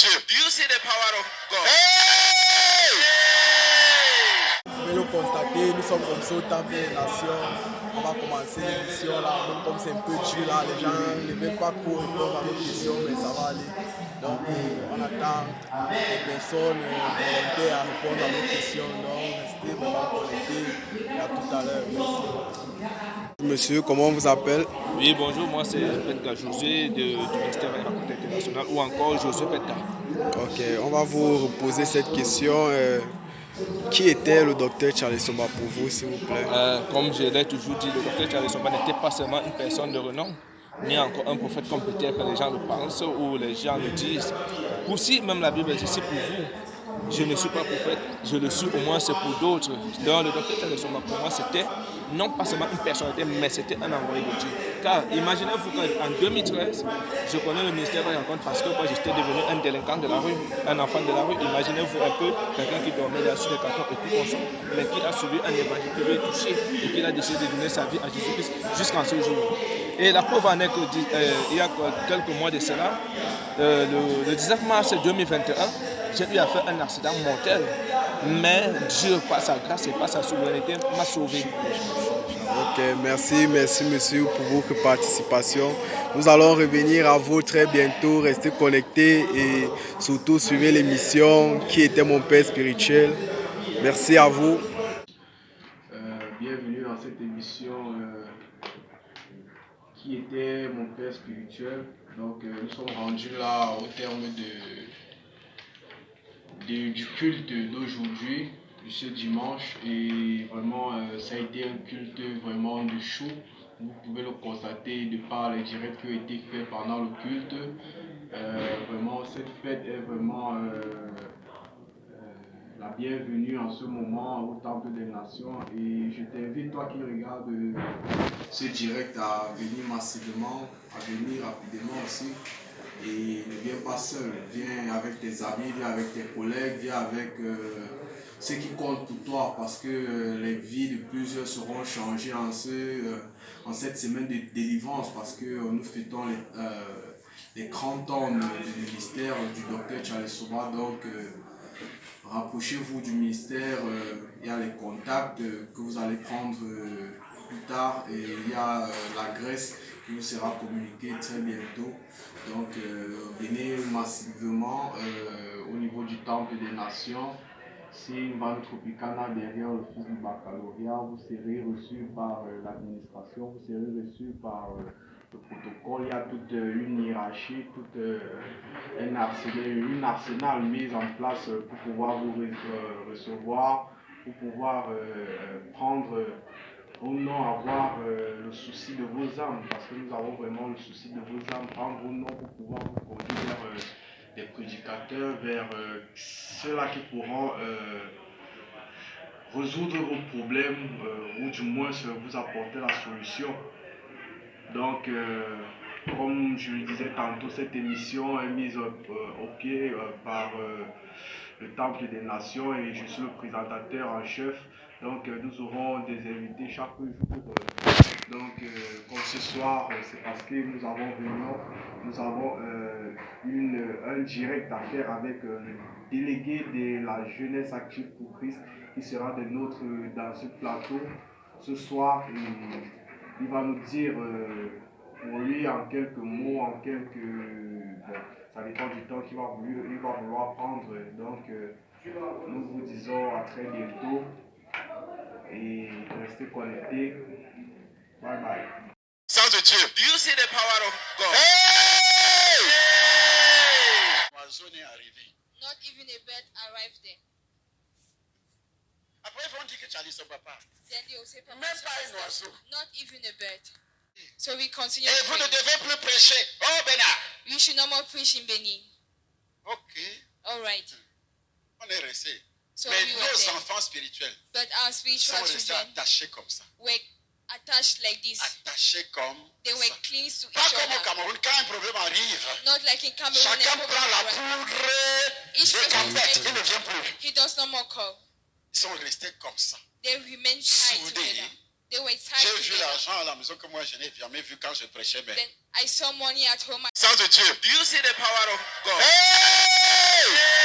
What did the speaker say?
Dieu. Do you see the power of God? Vous pouvez le constater, nous sommes comme ça au Temple des Nations. On va commencer l'émission là, même comme c'est un peu dur là, les gens ne veulent pas trop répondre à nos questions, mais ça va aller. Donc on attend les personnes volontaires à répondre à nos questions. Donc restez vraiment connectés et à tout à l'heure. Merci. Monsieur, comment on vous appelle? Oui, bonjour, moi c'est Petka Josué du ministère de la Côte internationale ou encore Josué Petka. Ok, on va vous reposer cette question. Qui était le docteur Charles Somba pour vous, s'il vous plaît? Comme je l'ai toujours dit, le docteur Charles Somba n'était pas seulement une personne de renom, ni encore un prophète comme peut-être les gens le pensent ou les gens le disent. Aussi, même la Bible dit, c'est pour vous. Je ne suis pas prophète, je le suis, au moins c'est pour d'autres. Donc le docteur Charles Somba pour moi c'était non pas seulement une personnalité, mais c'était un envoyé de Dieu. Car imaginez-vous qu'en 2013, je connais le ministère de la rencontre parce que quand j'étais devenu un délinquant de la rue, un enfant de la rue, imaginez-vous un peu quelqu'un qui dormait là sur les cartons et tout comme ça, mais qui a suivi un évangile qui lui est touché et qui a décidé de donner sa vie à Jésus-Christ jusqu'en ce jour. Et la preuve en est qu'il y a quelques mois de cela, le 19 mars 2021, j'ai eu à faire un accident mortel. Mais Dieu, par sa grâce et par sa souveraineté, m'a sauvé. Ok, merci monsieur pour votre participation. Nous allons revenir à vous très bientôt. Restez connectés et surtout suivez l'émission Qui était mon père spirituel. Merci à vous. Bienvenue dans cette émission Qui était mon père spirituel. Donc nous sommes rendus là au terme du culte d'aujourd'hui, de ce dimanche, et vraiment ça a été un culte vraiment de chou. Vous pouvez le constater de par les directs qui ont été faits pendant le culte. Vraiment cette fête est vraiment la bienvenue en ce moment au Temple des Nations, et je t'invite, toi qui regardes ce direct, à venir massivement, à venir rapidement aussi. Et ne viens pas seul, viens avec tes amis, viens avec tes collègues, viens avec ceux qui comptent pour toi, parce que les vies de plusieurs seront changées en cette semaine de délivrance, parce que nous fêtons les 30 ans du ministère du docteur Charles Somba. Donc rapprochez-vous du ministère, il y a les contacts que vous allez prendre plus tard, et il y a l'adresse qui vous sera communiquée très bientôt. Donc venez massivement au niveau du Temple des Nations. C'est une vanne Tropicana derrière l'office du baccalauréat. Vous serez reçu par l'administration, vous serez reçu par le protocole. Il y a toute une hiérarchie, tout un arsenal mis en place pour pouvoir vous recevoir, pour pouvoir prendre ou non avoir le souci de vos âmes, parce que nous avons vraiment le souci de vos âmes, prendre vos noms pour pouvoir vous conduire vers des prédicateurs, vers ceux-là qui pourront résoudre vos problèmes ou du moins vous apporter la solution. Donc, comme je le disais tantôt, cette émission est mise au pied par le Temple des Nations, et je suis le présentateur en chef. Donc nous aurons des invités chaque jour. Donc comme ce soir, c'est parce que nous avons un direct à faire avec le délégué de la jeunesse active pour Christ, qui sera des nôtres dans ce plateau ce soir. Il va nous dire pour lui en quelques mots, ça dépend du temps qu'il va vouloir prendre. Donc nous vous disons à très bientôt et restez connectés. Bye bye. Sang de Dieu. Do you see the power of God? L'oiseau n'est arrivé. Not even a bird arrived there. Après, ils vont dire que Charlie son papa. Then they will say, Papa, Même pas un oiseau. not even a bird. So we continue. Et vous ne devez plus prêcher. Oh, Bénard. You should no more preach in Benin. Ok. All right. On est resté. So Mais we were nos there. enfants spirituels But our spiritual sont restés children attachés comme ça. were attached like this. Attachés comme They were ça. clean to Pas each comme au other. Cameroun, quand un problème arrive, Not like in Cameroon. chacun and prend la Cameroon. poudre Each de person campette. is Il ne vient plus. He does no more call. Ils sont restés comme ça. They remain tied Soudés. together. They were J'ai tied vu together. l'argent à la maison que moi je n'ai jamais vu quand je prêchais. Mais Then I saw money at home. sang de Dieu. Do you see the power of God? Hey!